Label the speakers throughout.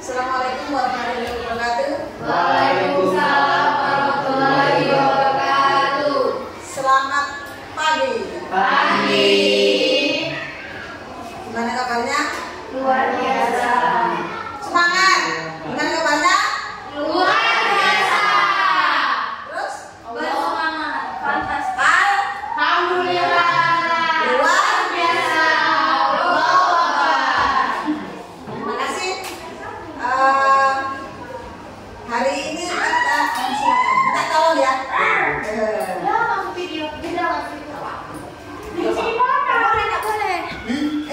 Speaker 1: Assalamualaikum warahmatullahi wabarakatuh.
Speaker 2: Waalaikumsalam warahmatullahi wabarakatuh.
Speaker 1: Selamat pagi.
Speaker 2: Pagi.
Speaker 1: Gimana kabarnya?
Speaker 2: Luar biasa.
Speaker 1: Semangat. Gimana kabarnya?
Speaker 2: Luar biasa.
Speaker 1: Terus?
Speaker 2: Bersemangat. Fantastis.
Speaker 1: Alhamdulillah.
Speaker 2: Luar biasa.
Speaker 1: Terima kasih. Hari ini kita tolong ya.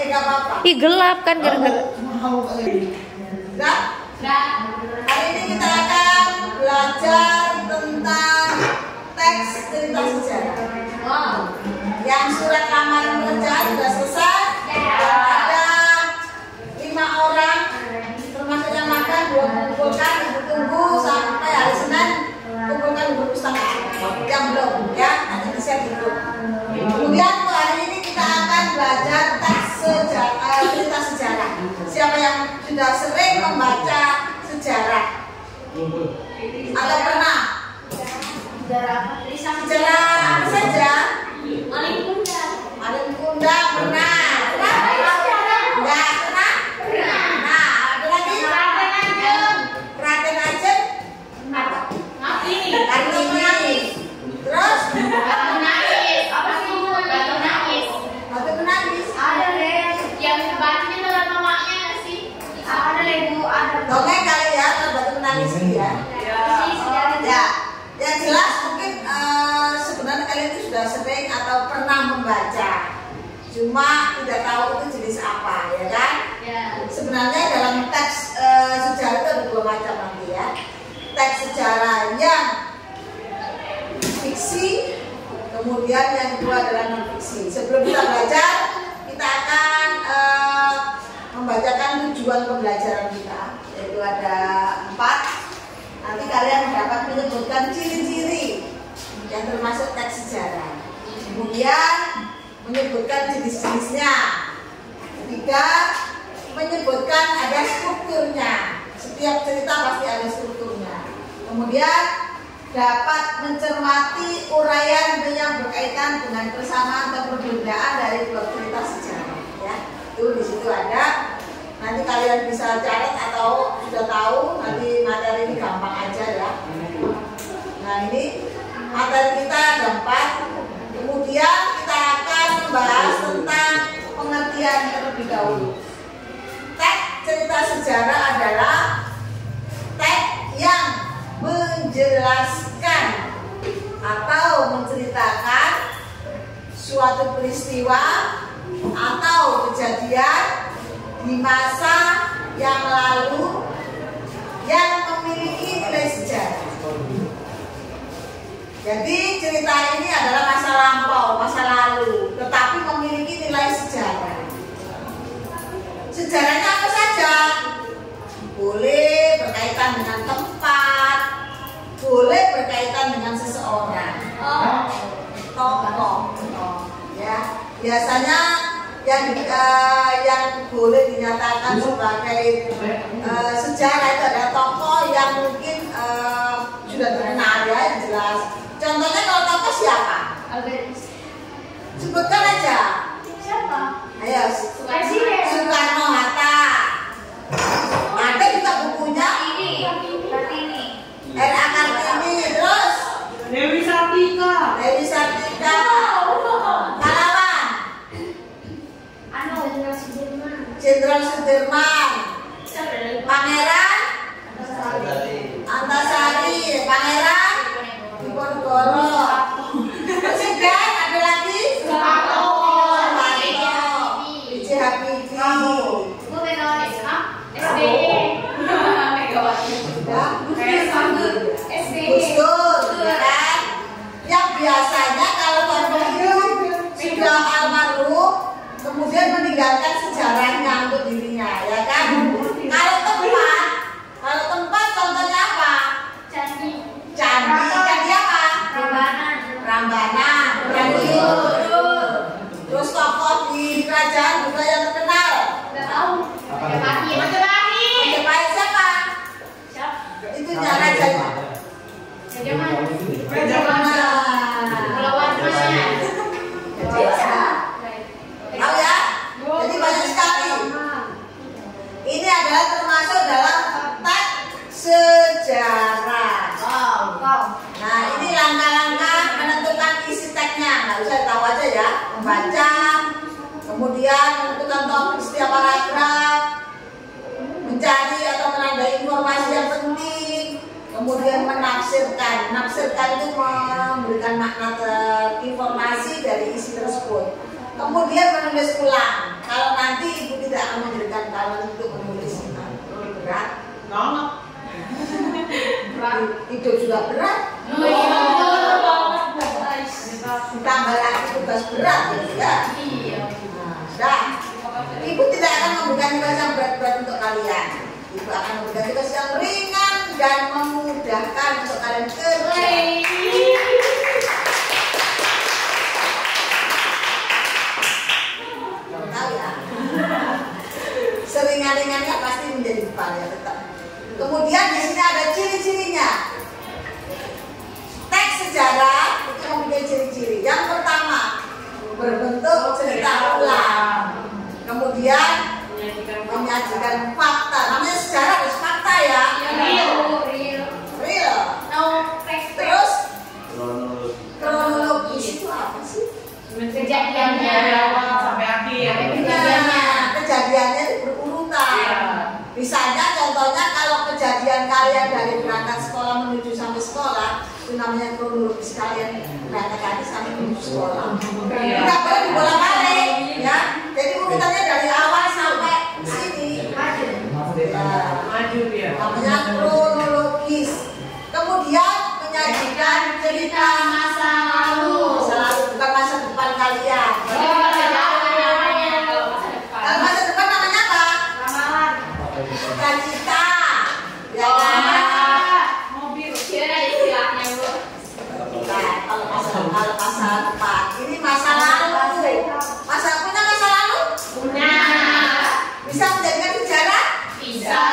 Speaker 1: Gak apa-apa.
Speaker 3: Ih gelap kan gara-gara.
Speaker 1: Enggak? Hari ini kita akan belajar tentang teks cerita sejarah. Yang surat lamaran pekerjaan sudah selesai. Ada 5 orang, termasuk yang makan, belum kumpulkan, tunggu sampai hari Senin kumpulkan di perpustakaan. Yang belum, ya nanti bisa dulu. Kemudian hari ini kita akan belajar teks cerita sejarah. Siapa yang sudah sering membaca sejarah? Atau pernah? Sejarah apa saja? Maling Kunda pernah. Enggak pernah? Nah, ada lagi? Raden Ajeng? Kartini. Terus? Batu menangis. Dongeng kali ya, kalau batu menangis ya. Ya, yang jelas mungkin sebenarnya kalian itu sudah sering atau pernah membaca, cuma tidak tahu itu jenis apa, ya kan? Sebenarnya dalam teks sejarah itu ada 2 macam nanti ya. Teks sejarah yang fiksi, kemudian yang kedua adalah non fiksi. Sebelum kita belajar, kita akan membacakan tujuan pembelajaran kita, yaitu ada 4. Nanti kalian dapat menyebutkan ciri-ciri yang termasuk teks sejarah. Kemudian menyebutkan jenis-jenisnya. Ketiga, menyebutkan ada strukturnya. Setiap cerita pasti ada strukturnya. Kemudian dapat mencermati uraian yang berkaitan dengan persamaan atau perbedaan dari 2 cerita sejarah. Ya, itu di situ ada. Nanti kalian bisa catat atau sudah tahu, nanti materi ini gampang aja ya. Nah ini materi kita ada 4. Kemudian kita akan membahas tentang pengertian terlebih dahulu. Teks cerita sejarah adalah teks yang menjelaskan atau menceritakan suatu peristiwa atau kejadian di masa yang lalu yang memiliki nilai sejarah. Jadi cerita ini adalah masa lampau, masa lalu, tetapi memiliki nilai sejarah. Sejarahnya apa saja? Boleh berkaitan dengan tempat, boleh berkaitan dengan seseorang, tokoh, ya. Biasanya yang boleh dinyatakan sebagai sejarah itu ada tokoh yang mungkin sudah terkenal ya, yang jelas. Contohnya kalau tokoh siapa? Sebutkan aja.
Speaker 2: Siapa?
Speaker 1: Ayo.
Speaker 2: Presiden.
Speaker 1: Soekarno Hatta. Ada juga bukunya.
Speaker 2: Kartini.
Speaker 1: R.A. Kartini. Terus
Speaker 4: Dewi Sartika.
Speaker 1: Pahlawan. Jenderal Sudirman. Pangeran Antasari. Pangeran Diponegoro. Presiden ada lagi? Soekarno. B.J. Habibie. Gus Dur, ya kan? Yang biasanya kalau tokoh itu sudah almarhum, kemudian meninggalkan sejarahnya untuk dirinya, ya adalah termasuk dalam teks sejarah. Nah, ini langkah-langkah menentukan isi teksnya. Nggak usah tahu aja ya. Membaca, kemudian menentukan topik setiap paragraf, mencari atau menandai informasi yang penting, kemudian menafsirkan. Menafsirkan itu memberikan makna informasi dari isi tersebut. Kemudian menulis ulang. Kalau nanti ibu tidak akan memberikan kalian untuk menulis, berat. Hidup sudah berat. Ditambah lagi tugas berat, ya. Nah, ibu tidak akan memberikan tugas yang berat-berat untuk kalian. Ibu akan memberikan tugas yang ringan dan memudahkan untuk kalian kerja. Tahu ya? Seringan-ringannya pasti menjadi depan ya tetap. Kemudian di sini ada ciri-cirinya. Teks sejarah itu mempunyai ciri-ciri. Yang pertama, berbentuk cerita ulang. Kemudian menyajikan fakta. Namanya sejarah harus fakta ya. Real. Terus kronologis itu apa sih?
Speaker 2: Kejadiannya
Speaker 4: dari awal sampai akhir.
Speaker 1: Nah, kejadiannya itu berurutan. Misalnya contohnya kalau kejadian kalian dari berangkat sekolah menuju sampai sekolah, itu namanya kronologis kalian berangkat lagi sampai menuju sekolah. Tidak boleh dibolak-balik, ya. Jadi urutannya dari awal sampai sini.
Speaker 4: Maju dia.
Speaker 1: Namanya kronologis. Kemudian menyajikan cerita masa lalu. Masa lalu bukan masa depan kalian. Kalau masa depan namanya apa? Cita-cita. Ya kan?
Speaker 4: Mobil.
Speaker 1: Nah, kalau masa depan ini masa lalu. Punya masa lalu? Bisa menjadikan sejarah?
Speaker 2: Bisa.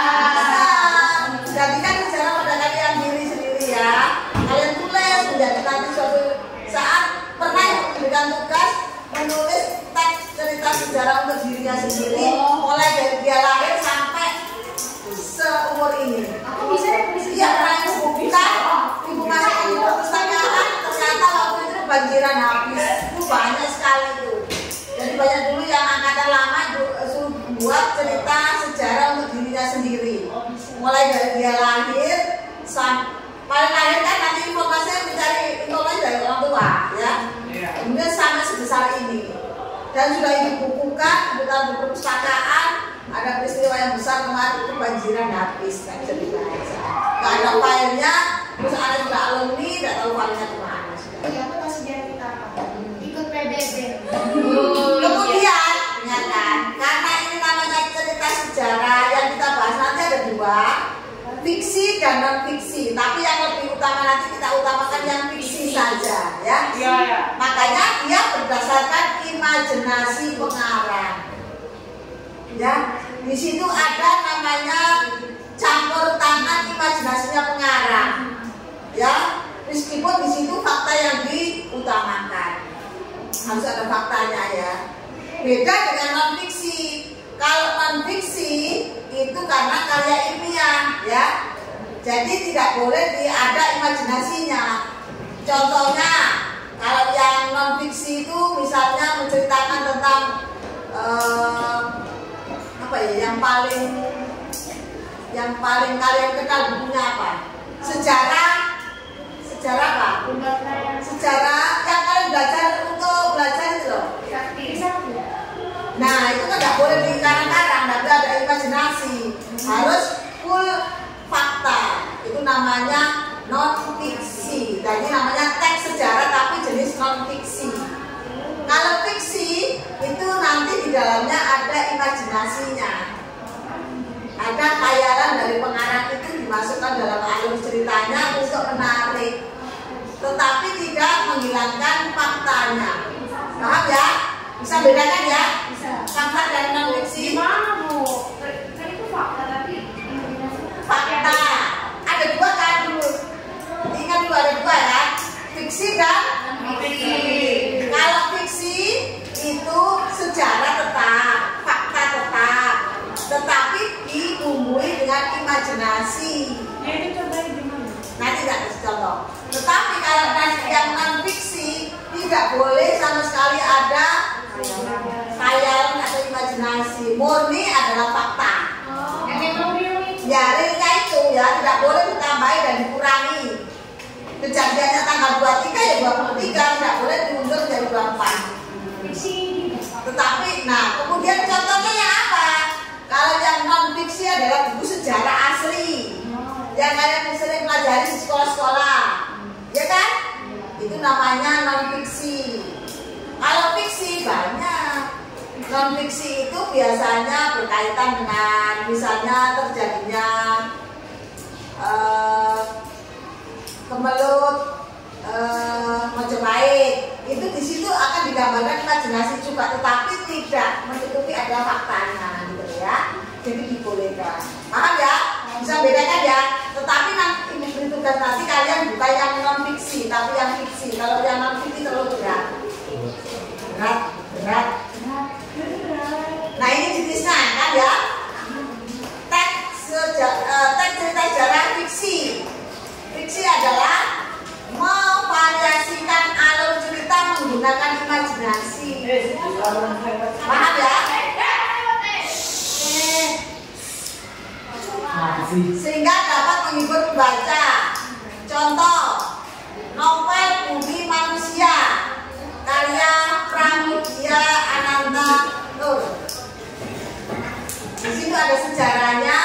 Speaker 1: Jadikan sejarah pada kalian diri sendiri ya. Kalian tulis menjadi nanti suatu saat pernah diberikan tugas menulis teks cerita sejarah untuk dirinya sendiri, mulai dari dia lahir sampai seumur ini. Iya, pernah ibu buka, ibu masukin di perpustakaan, ternyata waktu itu kebanjiran habis. Itu banyak sekali itu. Jadi banyak dulu yang angkatan lama suruh buat cerita sejarah untuk dirinya sendiri. Mulai dari dia lahir sampai lahir kan nanti informasinya mencari informasi dari orang tua, ya. Kemudian sampai sebesar ini. Dan sudah ibu bukukan, bukan buku perpustakaan, ada peristiwa yang besar kemarin kebanjiran habis, nggak bisa dibaca. Nggak ada filenya, terus ada juga alumni, nggak tahu filenya kemana.
Speaker 2: Ikut PBB.
Speaker 1: Kemudian, ingatkan, karena ini namanya cerita sejarah yang kita bahas nanti ada dua, fiksi dan non fiksi. Tapi yang lebih utama nanti kita utamakan yang fiksi saja, ya. Makanya dia berdasarkan imajinasi pengarang. Ya, di situ ada namanya campur tangan imajinasinya pengarang. Ya, meskipun di situ fakta yang diutamakan. Harus ada faktanya ya. Beda dengan non fiksi. Kalau non fiksi itu karena karya ilmiah, ya. Jadi tidak boleh ada imajinasinya. Contohnya, kalau yang non fiksi itu misalnya menceritakan tentang apa ya, yang paling kalian kenal bukunya apa? Sejarah apa? Sejarah yang kalian belajar untuk belajar itu loh. Nah, itu kan nggak boleh dikarang-karang, nggak boleh ada imajinasi, harus full fakta. Itu namanya non fiksi. Jadi namanya teks sejarah tapi jenis non fiksi. Kalau fiksi itu nanti di dalamnya ada imajinasinya, ada khayalan dari pengarang itu dimasukkan dalam alur ceritanya untuk menarik, tetapi tidak menghilangkan faktanya. Paham ya? Bisa bedakan ya? Fakta dan non fiksi.
Speaker 2: Gimana Bu? Kan itu fakta tapi
Speaker 1: Fakta ada dua kan dulu. Ingat dulu ada dua ya. Fiksi dan non fiksi. Kalau fiksi itu sejarah tetap, fakta tetap, tetapi dibumbui dengan imajinasi.
Speaker 4: Ya itu cobain gimana?
Speaker 1: Nanti tak kasih contoh. Tetapi kalau yang non fiksi tidak boleh sama sekali ada khayalan atau imajinasi. Murni adalah fakta.
Speaker 2: Yang memang real itu.
Speaker 1: Ya, realnya itu ya tidak boleh ditambahi dan dikurangi. Kejadiannya tanggal 23 ya 23, tidak boleh diundur jadi 24.
Speaker 2: Fiksi.
Speaker 1: Tetapi, nah kemudian contohnya yang apa? Kalau yang non fiksi adalah buku sejarah asli yang kalian sering pelajari di sekolah-sekolah, ya kan? Itu namanya non fiksi. Kalau fiksi banyak. Non fiksi itu biasanya berkaitan dengan misalnya terjadinya kemelut, Majapahit. Itu di situ akan digambarkan imajinasi juga, tetapi tidak menutupi ada faktanya, gitu ya. Jadi dibolehkan. Paham ya? Bisa bedakan ya. Tetapi nanti ini tugas nanti kalian bukan yang non fiksi, tapi yang fiksi. Kalau yang non fiksi terlalu berat. Berat. Nah ini jenisnya kan ya. Teks cerita sejarah fiksi. Fiksi adalah memvariasikan alur cerita menggunakan imajinasi. Paham ya? Sehingga dapat menghibur pembaca. Contoh, novel Bumi Manusia karya Pramudia Ananta Nur. Di situ ada sejarahnya,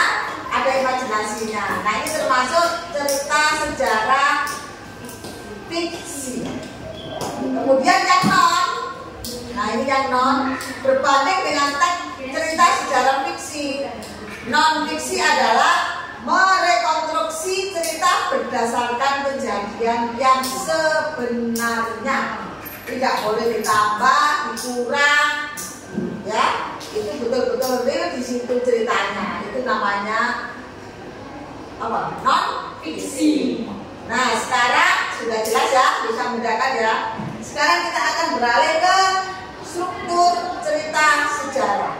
Speaker 1: ada imajinasinya. Nah ini termasuk cerita sejarah fiksi. Kemudian yang non, nah ini yang non, berbanding dengan teks cerita sejarah fiksi. Non fiksi adalah merekonstruksi cerita berdasarkan kejadian yang sebenarnya. Tidak boleh ditambah, dikurang, ya. Itu betul-betul real di situ ceritanya. Itu namanya apa? Non fiksi. Nah sekarang sudah jelas ya, bisa membedakan ya. Sekarang kita akan beralih ke struktur cerita sejarah.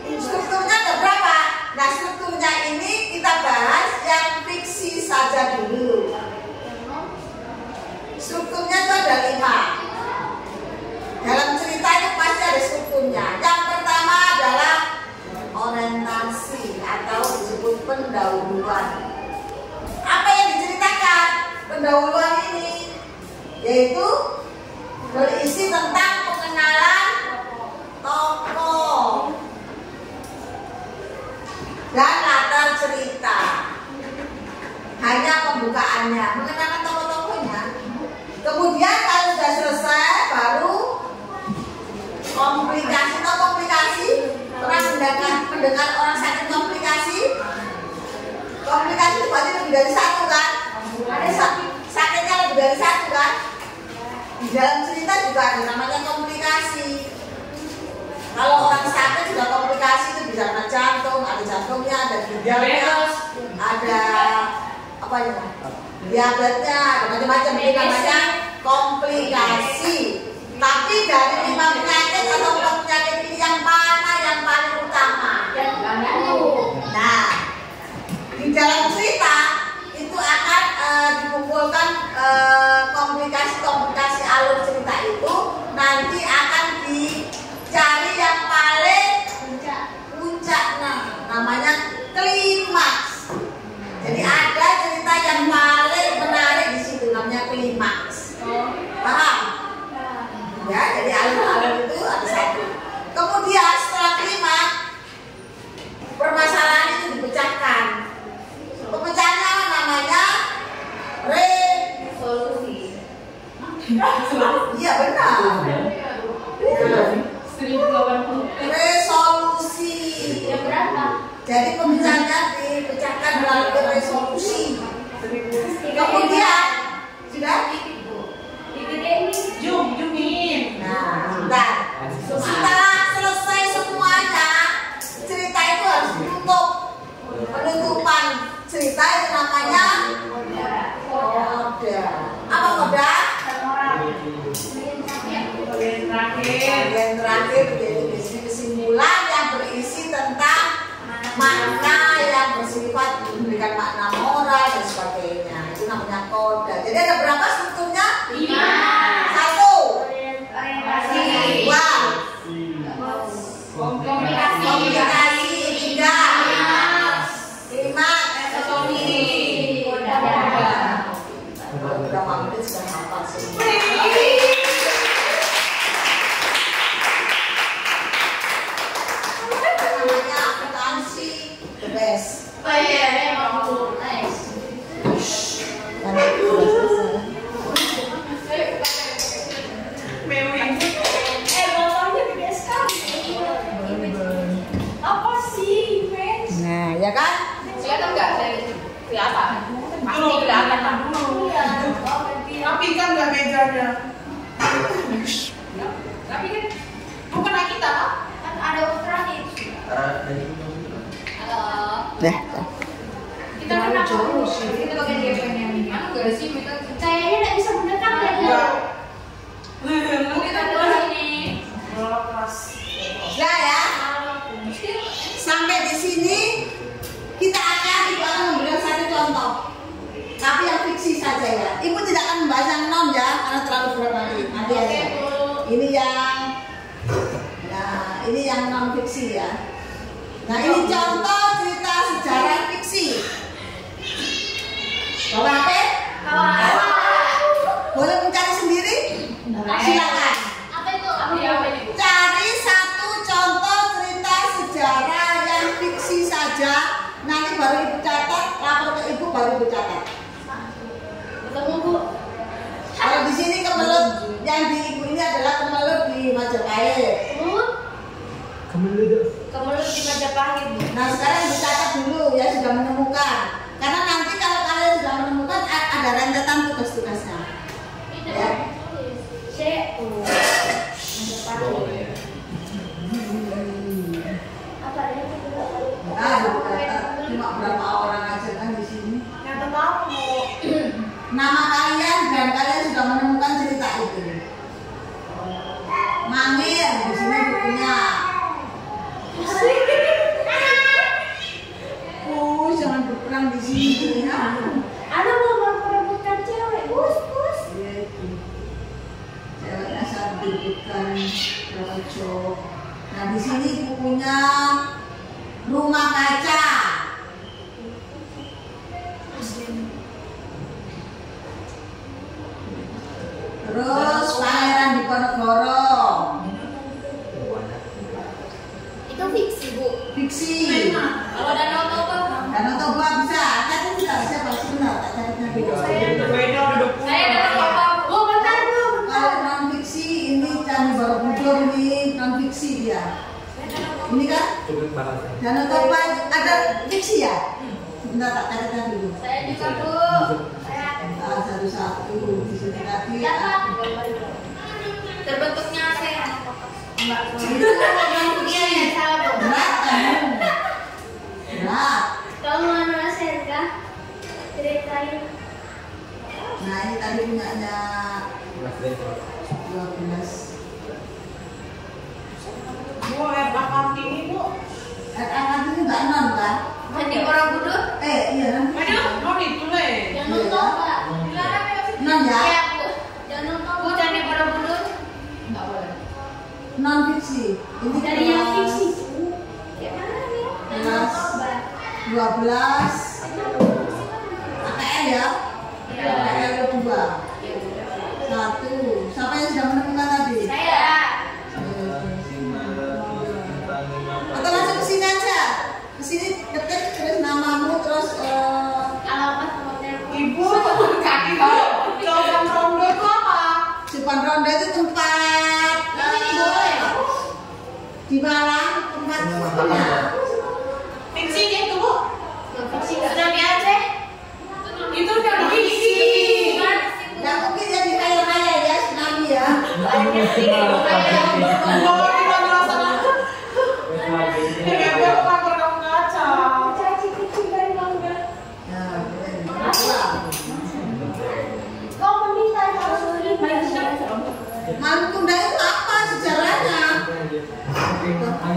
Speaker 1: Strukturnya ada berapa? Nah strukturnya ini kita bahas yang fiksi saja dulu. Strukturnya itu ada 5. Dalam cerita itu pasti ada strukturnya. Yang pertama adalah orientasi atau disebut pendahuluan. Apa yang diceritakan pendahuluan ini? Yaitu berisi tentang pengenalan tokoh dan latar cerita. Hanya pembukaannya, mengenalkan tokoh-tokohnya. Kemudian kalau sudah selesai baru komplikasi atau komplikasi. Pernah mendengar orang sakit komplikasi? Komplikasi itu berarti lebih dari satu kan? Ada sakitnya lebih dari satu kan? Di dalam cerita juga ada namanya komplikasi. Kalau orang sakit juga komplikasi itu bisa kena jantung, ada jantungnya, ada ginjalnya, ada apa ya? Diabetesnya, ada macam-macam. Itu namanya komplikasi. Tapi dari 5 penyakit atau 4 penyakit ini yang mana yang paling utama? Nah, di dalam cerita itu akan dikumpulkan komplikasi-komplikasi alur cerita itu nanti akan dicari yang paling puncaknya, namanya klimaks. Jadi ada cerita yang paling menarik di situ namanya klimaks. Paham? Ya, jadi alur-alur itu ada satu. Kemudian setelah klimaks, permasalahan itu dipecahkan. Pemecahannya namanya resolusi. Iya benar. Resolusi.
Speaker 2: Yang berapa?
Speaker 1: Jadi pemecahannya dipecahkan melalui resolusi. Kemudian sudah
Speaker 4: Jumin.
Speaker 1: nah, setelah selesai semuanya, cerita itu harus ditutup. Penutupan cerita itu namanya koda. Apa koda?
Speaker 4: Bagian terakhir.
Speaker 1: Bagian terakhir yaitu kesimpulan yang berisi tentang makna yang bersifat memberikan makna moral dan sebagainya. Itu namanya koda. Jadi ada berapa strukturnya?
Speaker 2: 5.
Speaker 1: 1.
Speaker 2: Orientasi.
Speaker 1: 2.
Speaker 2: Komunikasi.
Speaker 1: Komunikasi. 3. 5. Berapa menit sudah hafal semua. Namanya akuntansi the best.
Speaker 2: Oh iya, emang nice.
Speaker 1: Dan itu sudah selesai.
Speaker 2: Motornya gede sekali. Apa sih, Friends?
Speaker 1: Nah, ya kan?
Speaker 2: Kelihatan nggak? Kelihatan. Pasti kelihatan lah. Iya.
Speaker 4: Tapi kan nggak mejanya.
Speaker 2: Tapi kan
Speaker 4: Bukan kita, Pak.
Speaker 2: kan ada ukurannya itu.
Speaker 1: Dah.
Speaker 2: Kita kan jauh sih. Kita pakai DP-nya ini. Anu nggak sih? Kayaknya nggak bisa mendekat ya.
Speaker 4: Enggak.
Speaker 2: Kita keluar sini.
Speaker 4: Kelas.
Speaker 1: Sudah ya. Sampai di sini kita akan memberikan satu contoh. Tapi yang fiksi saja ya. Ibu tidak akan membahas yang non ya, karena terlalu berat nanti. Nanti aja. Ini yang non fiksi ya. Nah ini contoh cerita sejarah fiksi. Bawa HP? Boleh mencari sendiri? Silakan.
Speaker 2: Apa itu? Apa itu?
Speaker 1: Cari satu contoh cerita sejarah yang fiksi saja. Nanti baru ibu catat, lapor ke ibu baru ibu catat.
Speaker 2: Ketemu Bu.
Speaker 1: Kalau di sini kemelut yang di ibu ini adalah kemelut di Majapahit.
Speaker 2: Kemelut di Majapahit Bu.
Speaker 1: Nah sekarang dicatat dulu ya sudah menemukan. Karena nanti kalau kalian sudah menemukan ada rentetan tugas-tugasnya. Ya.
Speaker 2: Majapahit. Apa ya?
Speaker 1: Cuma berapa orang aja kan di sini.
Speaker 4: Yang tetap mau.
Speaker 1: Nama kalian dan kalian sudah menemukan cerita itu. Mangir di sini bukunya. Jangan berperang di sini.
Speaker 2: Ada mau memperebutkan cewek, Bus.
Speaker 1: Ceweknya saat direbutkan berapa cowok. Nah di sini bukunya Rumah Kaca. Terus Pangeran Diponegoro.
Speaker 2: Itu fiksi Bu.
Speaker 1: Fiksi.
Speaker 2: Kalau Danau Toba.
Speaker 1: Danau Toba bisa. Tapi tidak bisa pasti benar. Tak catatnya beda.
Speaker 4: Beda udah
Speaker 2: Saya Danau Toba. Bu, bentar Bu.
Speaker 1: Kalau non fiksi ini Candi Borobudur ini non fiksi dia. Ini kan? Danau Toba ada fiksi ya? Bentar tak catatnya dulu.
Speaker 2: Saya juga Bu. Saya
Speaker 1: Satu-satu di sini tadi.
Speaker 2: dapat. Terbentuknya saya. Enggak.
Speaker 1: Itu
Speaker 2: Iya, ya, salah Bu.
Speaker 1: berat kamu. Berat.
Speaker 2: Kamu mana Serga? Ceritain.
Speaker 1: Nah ini tadi punyanya 12.
Speaker 4: Bu, akar ini Bu.
Speaker 1: Angkat ini nggak non kan?
Speaker 2: Candi Borobudur.
Speaker 1: Iya non.
Speaker 4: Non itu le.
Speaker 2: Danau Toba.
Speaker 1: Non ya?
Speaker 2: Iya Bu. Danau Toba. Bu, Candi Borobudur. Enggak boleh.
Speaker 1: Non fiksi. Ini
Speaker 2: Dari yang
Speaker 1: kelas
Speaker 2: fiksi. Ya mana ya? Danau Toba.
Speaker 1: 12 AKL ya?
Speaker 2: Iya.
Speaker 1: AKL 2. Satu. Siapa yang sudah menemukan tadi?
Speaker 2: Saya.
Speaker 1: Atau langsung ke sini aja. Ke sini ketik terus namamu terus
Speaker 2: Alamat nomor telepon.
Speaker 4: Ibu, kaki jawaban rondo itu apa?
Speaker 1: Sipan Ronda itu tempat di Malang tempat
Speaker 4: Fiksinya itu Bu.
Speaker 2: Fiksi sudah di Aceh.
Speaker 4: Itu udah fiksi.
Speaker 1: nggak mungkin ya di kaya-kaya ya tsunami ya.
Speaker 2: Banyak sih.
Speaker 4: Bawa kita melaksanakan. Ini aku kantor kamu kaca.
Speaker 2: Caci kecil dari Bangga.
Speaker 1: Ya, boleh.
Speaker 2: Kau meminta harus meminta.
Speaker 1: Maluku Tunda itu apa sejarahnya?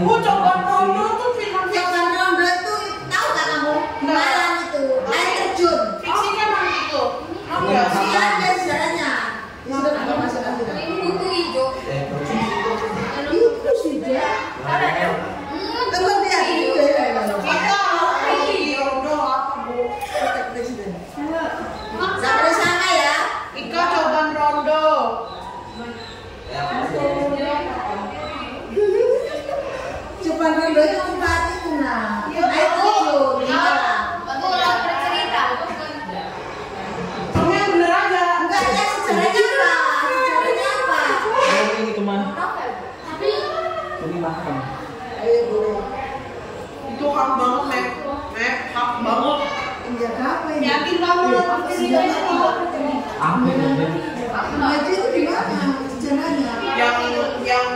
Speaker 4: Bu, coba rondo tuh film
Speaker 1: Ngaji itu gimana sejarahnya?
Speaker 4: Yang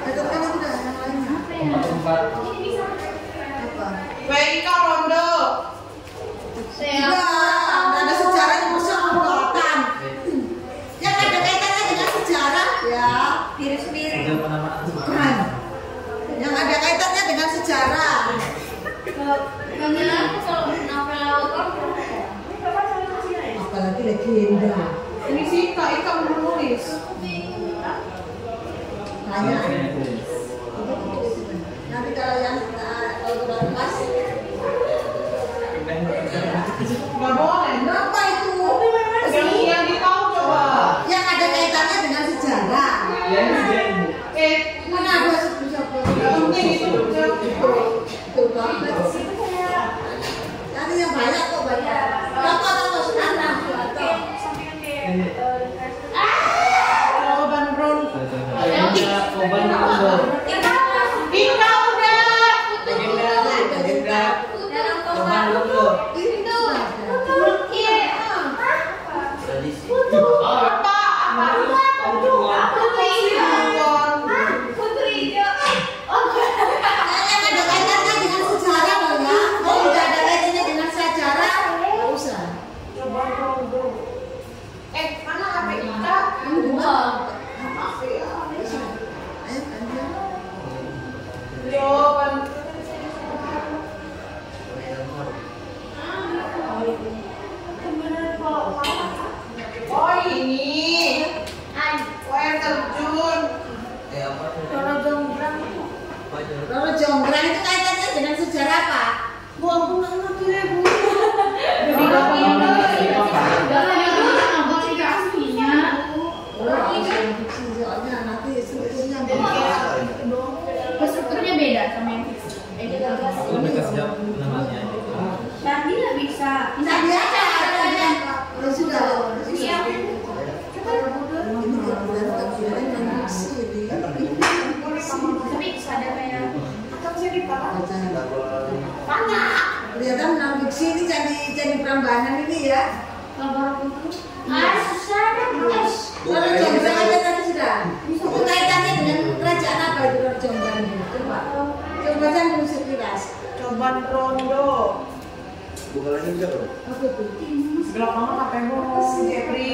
Speaker 1: Katakan itu dah yang lainnya. Apa?
Speaker 4: WIK Rondo.
Speaker 1: Enggak ada sejarah yang masuk kekuatan. Yang ada kaitannya dengan sejarah ya. Bukan. Yang ada kaitannya dengan sejarah. Apalagi legenda.
Speaker 4: Ini sih Kak Ika menulis.
Speaker 1: Banyak. Nanti kalau yang kalau udah pas,
Speaker 4: Nggak boleh.
Speaker 1: kenapa itu?
Speaker 4: Yang ditahu coba.
Speaker 1: Yang ada kaitannya dengan sejarah. Mana ada sejarah?
Speaker 4: Penting itu.
Speaker 1: Betul banget. Nanti yang banyak kok banyak. Toko sekarang.
Speaker 4: Jawaban Ron. Ika mana HP Ika? Jawaban. Oh ini. Air terjun.
Speaker 1: Roro Jonggrang itu kaitannya dengan sejarah apa? Bu, aku nggak ngerti ya, Bu. Soalnya nanti strukturnya
Speaker 2: Strukturnya beda sama yang fiksi. Nanti nggak bisa.
Speaker 1: Nanti aja. Ya sudah.
Speaker 2: Iya. Tapi ada kayak
Speaker 1: Kelihatan non fiksi ini jadi Prambanan ini ya.
Speaker 2: susah guys.
Speaker 1: Roro Jonggrang ada tadi sudah. Itu kaitannya dengan kerajaan apa itu Roro Jonggrang ini? Coba kan dulu sekilas.
Speaker 4: Jawaban Rondo.
Speaker 3: Bukan lagi bisa bro.
Speaker 1: Apa itu?
Speaker 4: Gelap banget HP-mu, Jepri.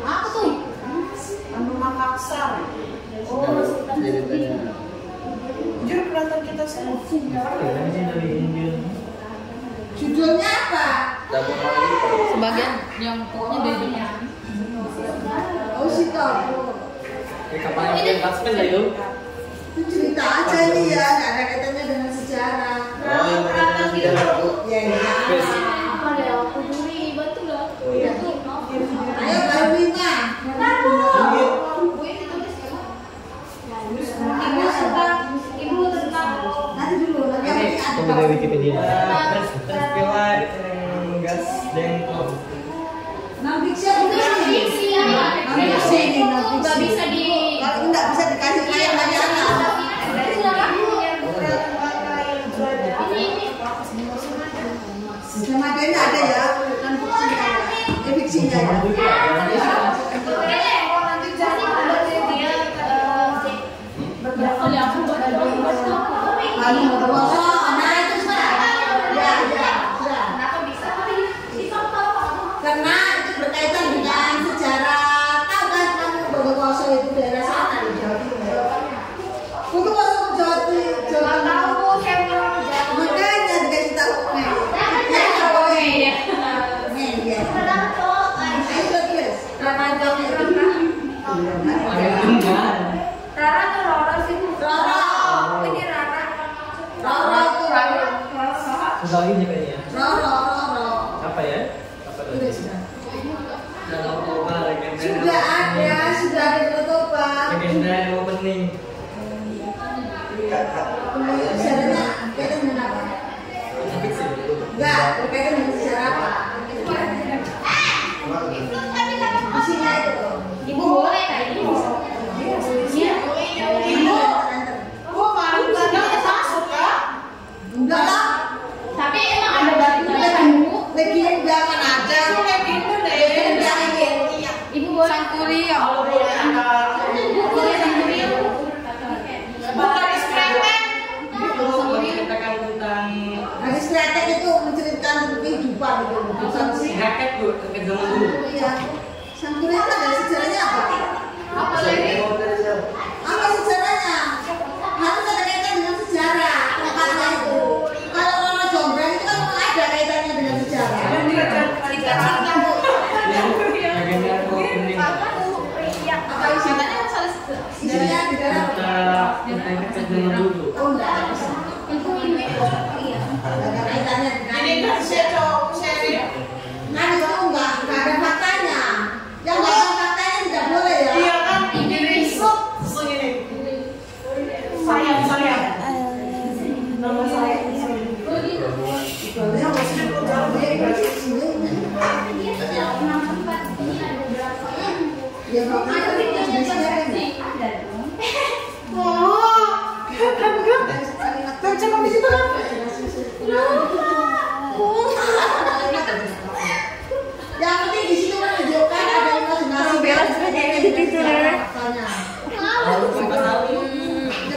Speaker 1: Apa tuh?
Speaker 4: Anu Makassar. Jujur kelihatan kita semua.
Speaker 1: Judulnya apa?
Speaker 3: Dapur lagi.
Speaker 2: Sebagian yang pokoknya dari dunia.
Speaker 1: Oh sih tahu. Itu cerita aja ini ya, nggak ada kaitannya dengan sejarah.
Speaker 3: Oh, yang berkaitan sejarah bro.
Speaker 1: Ya ya.
Speaker 2: Apa ya? Peduli batu lah.
Speaker 1: Ayo baru 5.
Speaker 2: Ibu tentang
Speaker 1: Nanti dulu lagi ada.
Speaker 5: Dari Wikipedia.
Speaker 1: Non fiksi apa
Speaker 2: itu yang
Speaker 1: fiksi?
Speaker 2: fiksi apa?
Speaker 1: Non fiksi ini non
Speaker 2: Itu nggak
Speaker 1: fiksi.
Speaker 2: bisa di.
Speaker 1: Kalau nggak bisa dikasih kayak banyak anak. Sama kayaknya ada ya, non fiksinya. Fiksinya ya. Nah itu sudah. Ya ya sudah. Karena itu berkaitan dengan sejarah. Tahu kan kamu Bondowoso itu daerah sana di Jawa Timur. Bondowoso Jawa Timur. Makanya dikasih tahu nih. Nih ya. Ayo tulis.
Speaker 5: Sudah ini kayaknya.
Speaker 1: Roro.
Speaker 5: Apa ya? Apa tadi?
Speaker 1: Sudah ada penutupan.
Speaker 5: Legenda yang opening.
Speaker 1: Sejarahnya berkaitan dengan apa? Enggak, berkaitan dengan sejarah apa? Isinya itu.
Speaker 2: Ibu boleh kan? Iya.
Speaker 4: Ibu, kemarin tadi masuk kak?
Speaker 1: Oh enggak bisa.
Speaker 2: Itu ini. Iya.
Speaker 1: Ada kaitannya dengan
Speaker 4: Ini kan saya cowok seri.
Speaker 1: nah itu enggak ada faktanya. Yang enggak ada faktanya tidak boleh ya.
Speaker 4: Iya kan? Ini sok segini. Sayang. Nama saya.
Speaker 1: Boleh masih berarti sini. Ya makanya kita sudah
Speaker 4: Baca di situ kan?
Speaker 1: Yang penting di situ menunjukkan ada imajinasi beres di situ deh.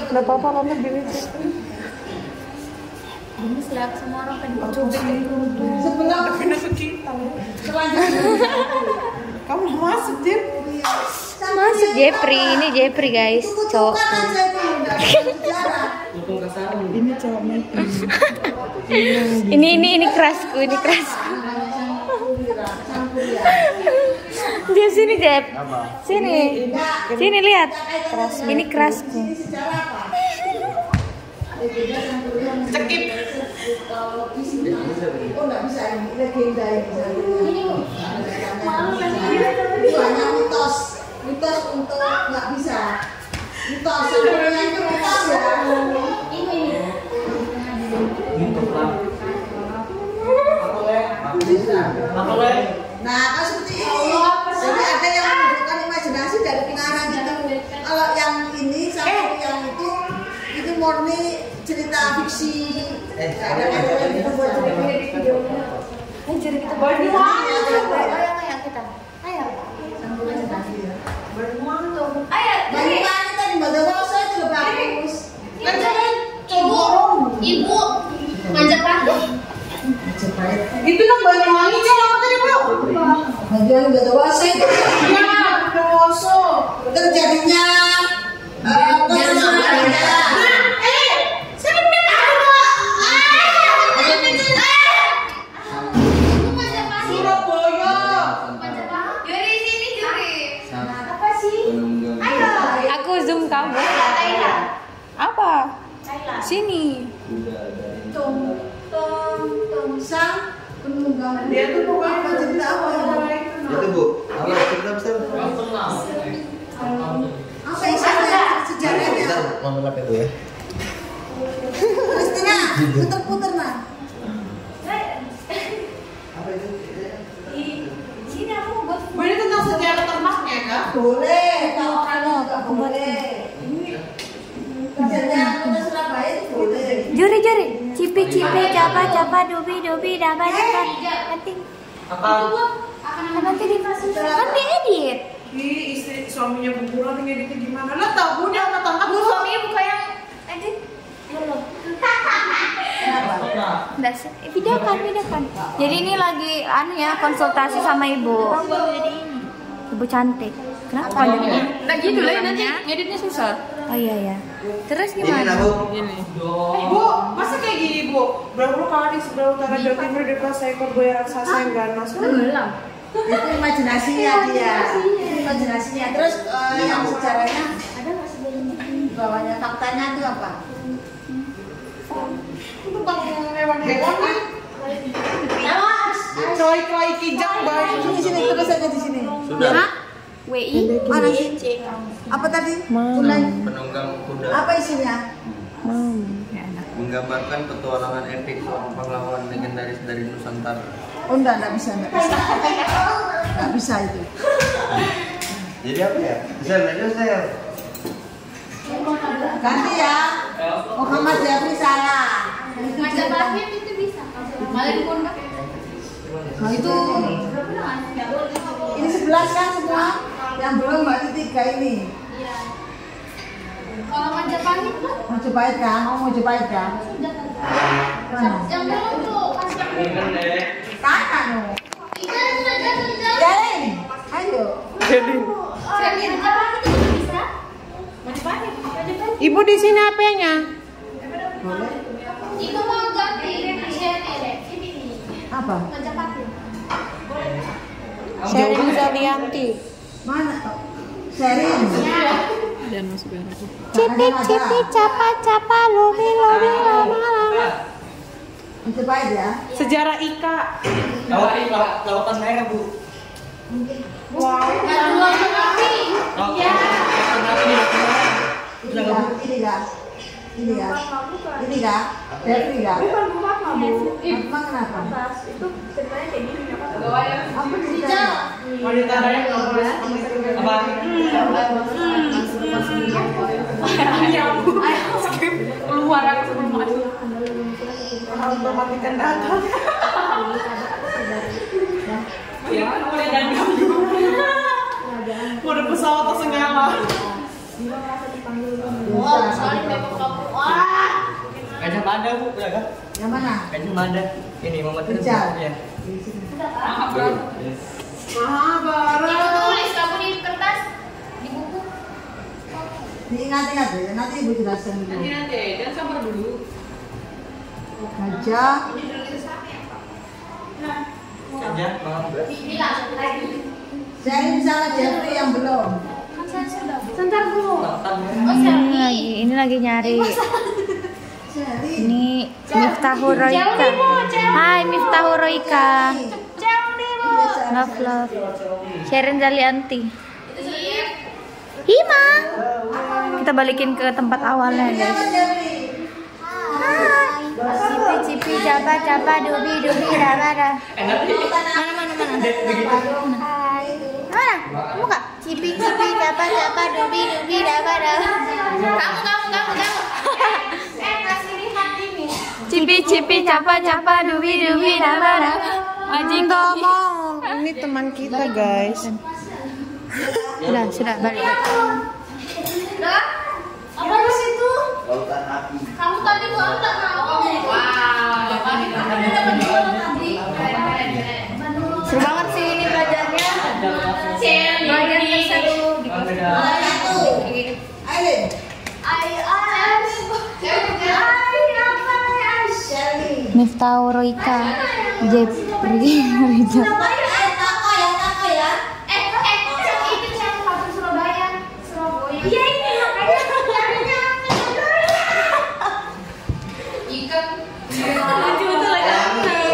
Speaker 4: Enggak apa-apa Mama beli.
Speaker 2: Ini selap semua orang kan dicubit.
Speaker 1: Sebelum
Speaker 4: Pindah ke kita.
Speaker 1: selanjutnya
Speaker 4: Kamu masuk, Dim.
Speaker 2: Masuk Jeffrey, ini Jeffrey guys, cowok.
Speaker 1: aja itu enggak ada sejarah.
Speaker 4: Ini cowoknya.
Speaker 2: Ini kerasku. Dia sini Jeff. Sini lihat. Ini kerasku.
Speaker 1: Sejarah apa?
Speaker 4: Cekip.
Speaker 1: Oh nggak bisa ini legenda ini. Itu hanya mitos untuk nggak bisa. Mitos sebenarnya itu mitos ya. Nah kalau seperti ini, jadi ada yang menunjukkan imajinasi dari pengarang itu. Kalau yang ini sama yang itu murni cerita fiksi. Nggak ada yang dibuat
Speaker 2: Jadi kita
Speaker 4: Banyuwangi.
Speaker 2: Ayo kita. Ayo.
Speaker 1: Banyuwangi tadi Badawoso itu lebih bagus.
Speaker 4: Kan jangan
Speaker 2: Ibu Majapahit.
Speaker 4: itu kan Banyuwangi kan apa tadi, Bu?
Speaker 1: Banyuwangi Badawoso itu
Speaker 4: Iya, Badawoso.
Speaker 1: terjadinya
Speaker 4: Surabaya.
Speaker 2: Juri sini Juri. Apa sih? Aku zoom kamu. Apa? Sini.
Speaker 1: Sang penunggang
Speaker 4: Dia tuh pokoknya
Speaker 1: apa cerita apa ya?
Speaker 3: Itu Bu, apa cerita besar?
Speaker 1: Apa isinya sejarahnya?
Speaker 3: Bentar, Mama lap itu ya.
Speaker 1: Kristina, puter-puter nah.
Speaker 2: Sini aku buat.
Speaker 4: Ini tentang sejarah ternaknya kan?
Speaker 1: Boleh, kalau kamu nggak boleh. Sejarah kota Surabaya itu boleh.
Speaker 2: Juri. Cipi capa dubi dapat penting. Nanti diedit.
Speaker 4: Istri suaminya bukuran ngeditnya gimana? Lah tahu dia anak tangkap
Speaker 2: Aku suaminya buka yang edit. Belum. Videokan. Jadi ini lagi konsultasi sama ibu. Ibu cantik. Kenapa pandangnya?
Speaker 6: Nah gitu lah nanti ngeditnya susah.
Speaker 2: Oh iya. Terus
Speaker 3: Ini
Speaker 2: gimana?
Speaker 3: Bu.
Speaker 4: Bu, masa kayak gini Bu? Berapa kali sebelah utara Jawa Timur di kelas seekor buaya raksasa yang ganas?
Speaker 6: Belum.
Speaker 1: Itu imajinasinya dia. Imajinasinya. Terus yang sejarahnya
Speaker 2: Ada nggak sebelumnya?
Speaker 1: bawahnya faktanya itu apa?
Speaker 4: Itu tentang hewan-hewan kan? Koi kijang bayi.
Speaker 1: Di sini terus aja di sini.
Speaker 3: Sudah.
Speaker 2: WI.
Speaker 1: Mana sih? Apa tadi?
Speaker 3: Penunggang kuda
Speaker 1: Apa isinya?
Speaker 3: menggambarkan petualangan epik seorang pahlawan legendaris dari Nusantara.
Speaker 1: Oh enggak bisa. Enggak bisa itu.
Speaker 3: Jadi apa ya? Bisa aja saya.
Speaker 1: Ganti ya. Muhammad Jafri salah.
Speaker 2: Majapahit itu bisa. Malin Kundang.
Speaker 1: Nah, itu ini 11 kan semua yang belum berarti 3 ini.
Speaker 2: Kalau Majapahit tuh
Speaker 1: Majapahit kan? Mau Majapahit kan? Mana?
Speaker 2: yang belum tuh
Speaker 1: Kakak no. Jalin. Ayo.
Speaker 2: Majapahit itu bisa. Majapahit.
Speaker 4: Ibu di sini apanya?
Speaker 1: Boleh.
Speaker 2: Itu mau ganti ini
Speaker 1: Apa?
Speaker 2: Majapahit.
Speaker 6: Sherin Zalianti.
Speaker 1: Mana? Sherin.
Speaker 6: kasihan Mas Bero.
Speaker 1: Cipik
Speaker 4: capa lobi lama.
Speaker 1: Itu apa aja?
Speaker 4: Sejarah Ika.
Speaker 5: Lawakan merah, Bu.
Speaker 4: Wow.
Speaker 5: Iya.
Speaker 1: Ini enggak. Ini enggak. Dari enggak. Emang kenapa?
Speaker 2: Itu ceritanya kayak gini apa?
Speaker 1: Apa cerita?
Speaker 4: Wanita Dayak nggak boleh
Speaker 5: Apa?
Speaker 4: skip keluar aku masuk. Harus mematikan data. Mau ada pesawat atau senggala?
Speaker 2: Wow, saling tembak kamu. Wah.
Speaker 5: Kacang Mada, Bu, ya kan?
Speaker 1: Yang mana?
Speaker 5: Kacang Mada. Ini Muhammad
Speaker 1: Rijal.
Speaker 5: ya.
Speaker 4: Mahabharata.
Speaker 2: Itu tulis kamu di kertas, di buku.
Speaker 1: Diingat-ingat ya, nanti ibu jelaskan dulu.
Speaker 6: Dan sabar dulu.
Speaker 1: Gajah.
Speaker 5: Saja, maaf.
Speaker 2: Ini langsung lagi.
Speaker 1: Saya ini misalnya Jeffrey yang belum.
Speaker 2: Kan saya sudah. Sebentar Bu.
Speaker 5: Lawakan
Speaker 2: Oh, Selvi.
Speaker 7: Ini lagi nyari.
Speaker 1: Sherry.
Speaker 7: Ini Miftahur Roika. Hai Miftahur Roika. Love. Sharon Zalianti. Hima. Kita balikin ke tempat awalnya
Speaker 1: Ini
Speaker 7: guys.
Speaker 1: apa Jeffrey?
Speaker 7: Hai. Cipi capa dubi dara. Mana? Hai. Mana? Kamu kak? Cipi capa dubi dara.
Speaker 2: Kamu. Kasih lihat ini.
Speaker 7: Cipi capa dubi dara.
Speaker 4: Nggak mau. Ini teman kita guys.
Speaker 7: Sudah balik.
Speaker 2: Udah? Apa di situ? Kamu tadi gua enggak mau. Wow,
Speaker 7: Seru banget sih ini belajarnya. Belajar seru.
Speaker 1: Satu. Aileen. Sherry.
Speaker 7: Miftahur Roika. Jepri Rizal.
Speaker 1: Tako ya.
Speaker 2: Ini channel Kampung Surabaya. Iya ini makanya carinya. Ikan.
Speaker 6: Lucu betul lagi.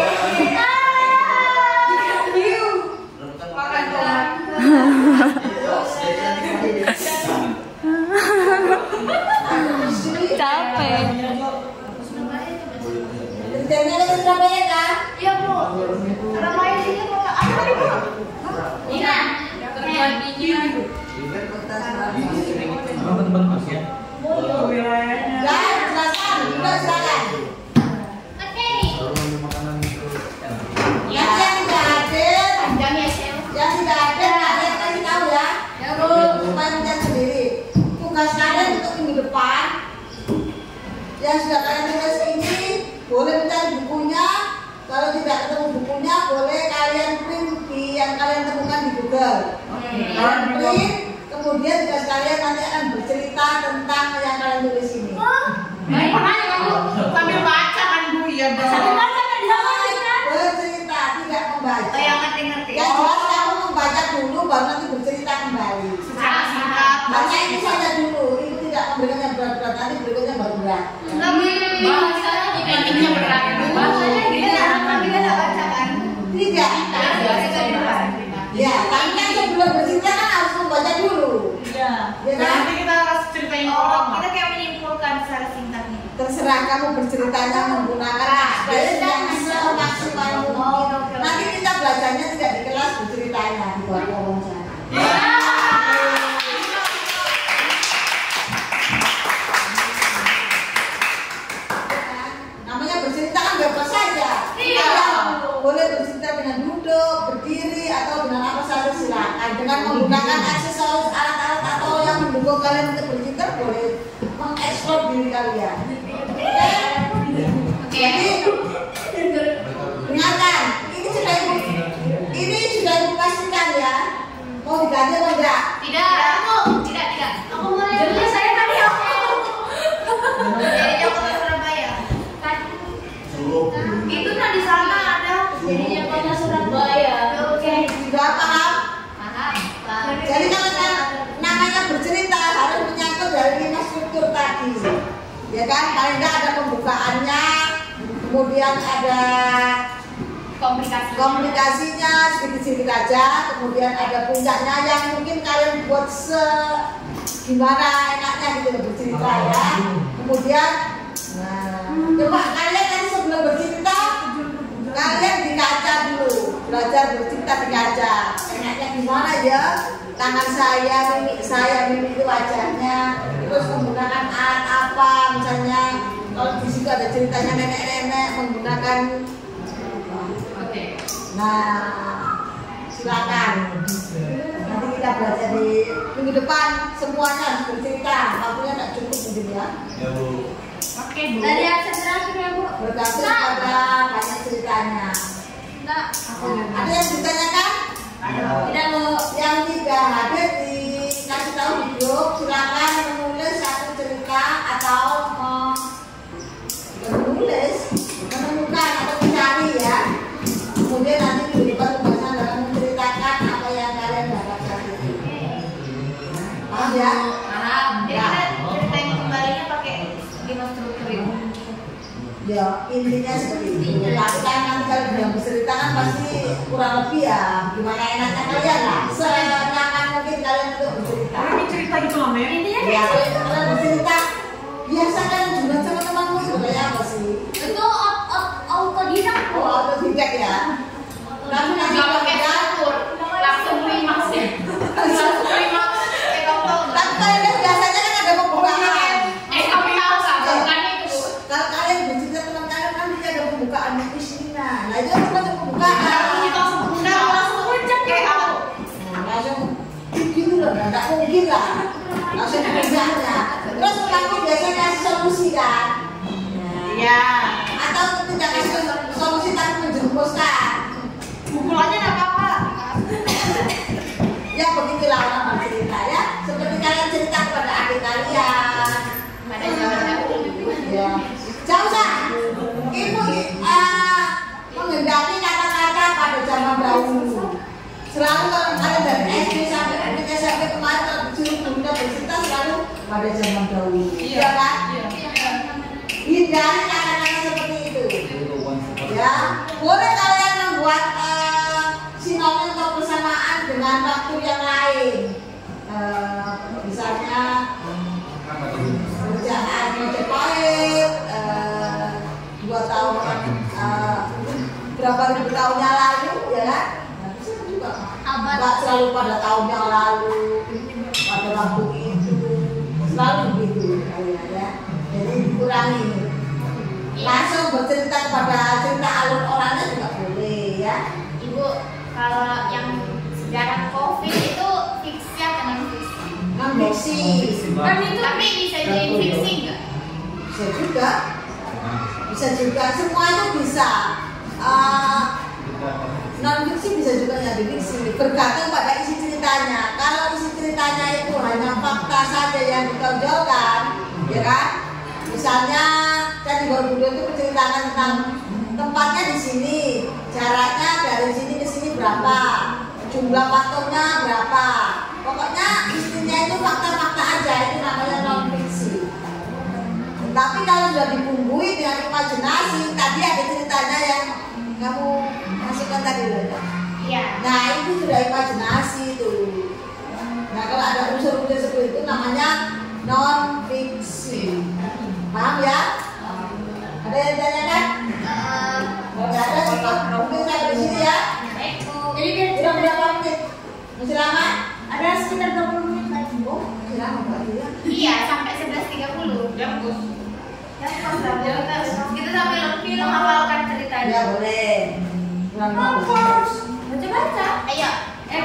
Speaker 7: Capek.
Speaker 1: Kerjanya lagi Surabaya kan?
Speaker 2: Iya Bu. Surabaya sini Bu. Apa tadi Bu? Ina.
Speaker 1: Kota Surabaya.
Speaker 5: Teman-teman Mas ya.
Speaker 1: Silakan.
Speaker 2: Oke.
Speaker 1: Yang tidak hadir,
Speaker 2: Panjang ya Sel.
Speaker 1: yang tidak hadir kalian kasih tahu ya. Supaya menjadi sendiri. Tugas kalian untuk minggu depan. Yang sudah kalian tulis ini boleh mencari bukunya. Kalau tidak ketemu bukunya, boleh kalian print di yang kalian temukan di Google. Kalian print, kemudian tugas kalian nanti akan bercerita tentang yang kalian tulis ini.
Speaker 4: Sambil baca kan Bu ya dong.
Speaker 1: Bercerita, tidak membaca.
Speaker 2: Yang ngerti-ngerti.
Speaker 1: Yang jelas kamu membaca dulu, baru nanti bercerita kembali.
Speaker 4: Secara singkat.
Speaker 1: Baca ini saja dulu, itu tidak memberikan yang berat-berat, nanti berikutnya baru berat.
Speaker 2: Bahasanya berat. Bahasanya tapi kita enggak baca kan.
Speaker 1: Tidak. Ya, tapi kan sebelum bercerita kan harus membaca dulu.
Speaker 4: Iya.
Speaker 1: Ya kan?
Speaker 4: Nanti kita harus ceritain
Speaker 2: Oh,
Speaker 4: orang.
Speaker 2: kita kayak menyimpulkan secara singkatnya.
Speaker 1: Terserah kamu berceritanya menggunakan ekspresi yang semaksimal mungkin. Nanti kita belajarnya tidak di kelas, berceritanya di luar wawancara. Namanya bercerita kan bebas saja.
Speaker 2: Iya.
Speaker 1: Kalian boleh bercerita dengan duduk, berdiri, atau dengan apa saja silakan. Dengan menggunakan aksesoris, alat-alat atau yang mendukung kalian untuk bercerita, boleh mengeksplor diri kalian. Jadi ingatkan, ini sudah ibu pastikan ya. Mau diganti atau enggak?
Speaker 2: Tidak. Aku mau jadi saya tadi aku. Jadi Kota Surabaya. Itu nah di sana ada jadinya Kota Surabaya. Oke.
Speaker 1: Sudah paham?
Speaker 2: Paham.
Speaker 1: Jadi kalau namanya bercerita harus menyangkut Ya kan, paling nggak ada pembukaannya, kemudian ada komunikasinya sedikit-sedikit aja, kemudian ada puncaknya yang mungkin kalian buat gimana enaknya gitu bercerita ya. Kemudian, coba kalian nanti sebelum bercerita, kalian di kaca dulu, belajar bercerita di kaca. Enaknya gimana ya? Tangan saya, mimik itu wajahnya, terus menggunakan alat apa, misalnya kalau di situ ada ceritanya nenek-nenek menggunakan. Nah, silakan. Nanti kita belajar di minggu depan semuanya harus bercerita. Waktunya tidak cukup mungkin ya.
Speaker 2: Oke, Bu. Dari akses terakhir ya, Bu.
Speaker 1: Bergantung pada banyak ceritanya.
Speaker 2: Enggak.
Speaker 1: Ada yang ditanyakan? Tidak, Bu. Yang tidak hadir dikasih tahu di grup, silakan menulis satu cerita atau menemukan atau mencari ya. Kemudian nanti di depan pembahasan dalam menceritakan apa yang kalian dapatkan itu. Paham ya?
Speaker 2: Paham. Jadi kita ceritain kembalinya pakai gimana struktur itu?
Speaker 1: Ya intinya seperti itu. Tapi kan nanti kalau bilang bercerita kan pasti kurang lebih ya gimana enaknya kalian lah. Senyaman mungkin kalian untuk bercerita.
Speaker 4: Ini cerita gitu loh, Mem.
Speaker 2: Intinya
Speaker 1: Ya kalian bercerita. Biasa kan juga sama temanmu sebenarnya apa sih?
Speaker 2: itu autodidak, Bu.
Speaker 1: Oh, autodidak ya. Tapi nanti
Speaker 2: Nggak pakai
Speaker 1: kalau
Speaker 2: struktur, langsung klimaks ya. Langsung klimaks.
Speaker 1: tapi kalian biasanya kan ada pembukaan.
Speaker 2: Kamu tahu kan? Bukan itu, Bu.
Speaker 1: Kalau kalian bercerita tentang kalian kan nanti ada pembukaan di sini. Nah itu termasuk pembukaan.
Speaker 2: Langsung puncak kayak aku.
Speaker 1: Nah, langsung gitu loh, nggak mungkin lah. Langsung puncaknya. Terus kamu biasanya kasih solusi kan?
Speaker 4: Iya.
Speaker 1: Atau tidak kasih solusi tapi menjerumuskan.
Speaker 4: Pukulannya nggak apa-apa.
Speaker 1: Ya begitulah orang bercerita ya. Seperti kalian cerita kepada adik kalian.
Speaker 2: Pada zaman dahulu.
Speaker 1: Ya. Jauh sah. Ibu menghendaki kata-kata pada zaman dahulu. Selalu kalau kalian dari SD sampai SMP kemarin kalau disuruh bunda bercerita selalu pada zaman dahulu. Iya kan? Hindari kata-kata seperti itu. Ya, boleh kalian membuat sinonim atau persamaan dengan waktu yang lain. Misalnya kerjaan Majapahit 2 tahun berapa ribu tahunnya lalu ya kan? Bisa juga nggak selalu pada tahun yang lalu pada waktu itu selalu begitu kalian ya. Jadi dikurangi. Langsung bercerita kepada cerita alur orangnya juga boleh ya.
Speaker 2: Ibu, kalau yang sejarah COVID itu fiksi atau non fiksi?
Speaker 1: Non fiksi.
Speaker 2: Tapi bisa jadi fiksi nggak?
Speaker 1: Bisa juga. Bisa juga. Semua itu bisa. Non fiksi bisa juga jadi fiksi. Bergantung pada isi ceritanya. Kalau isi ceritanya itu hanya fakta saja yang ditonjolkan, ya kan? Misalnya Candi Borobudur itu menceritakan tentang tempatnya di sini, jaraknya dari sini ke sini berapa, jumlah patungnya berapa. Pokoknya isinya itu fakta-fakta aja, itu namanya non fiksi. Tapi kalau sudah dibumbui dengan imajinasi, tadi ada ceritanya yang kamu masukkan tadi loh.
Speaker 2: Iya.
Speaker 1: Nah itu sudah imajinasi itu. Nah kalau ada unsur-unsur seperti itu namanya non fiksi. Paham ya? Ada yang tanyakan? Kalau nggak ada cepat mungkin saya di sini ya.
Speaker 2: Jadi biar
Speaker 1: Sudah berapa menit? Masih lama?
Speaker 2: ada sekitar 20 menit lagi, Bu.
Speaker 1: Masih lama berarti ya.
Speaker 2: Iya, sampai 11.30.
Speaker 6: Jam bus.
Speaker 2: Kita sambil film hafalkan ceritanya.
Speaker 1: Ya boleh. Kurang bagus.
Speaker 2: Baca-baca. Ayo,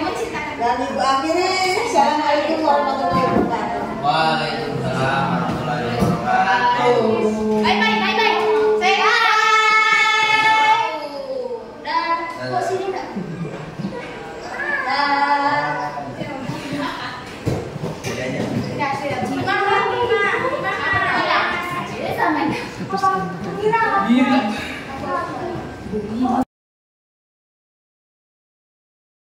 Speaker 2: mau ceritakan.
Speaker 1: Dan ibu akhiri, assalamualaikum.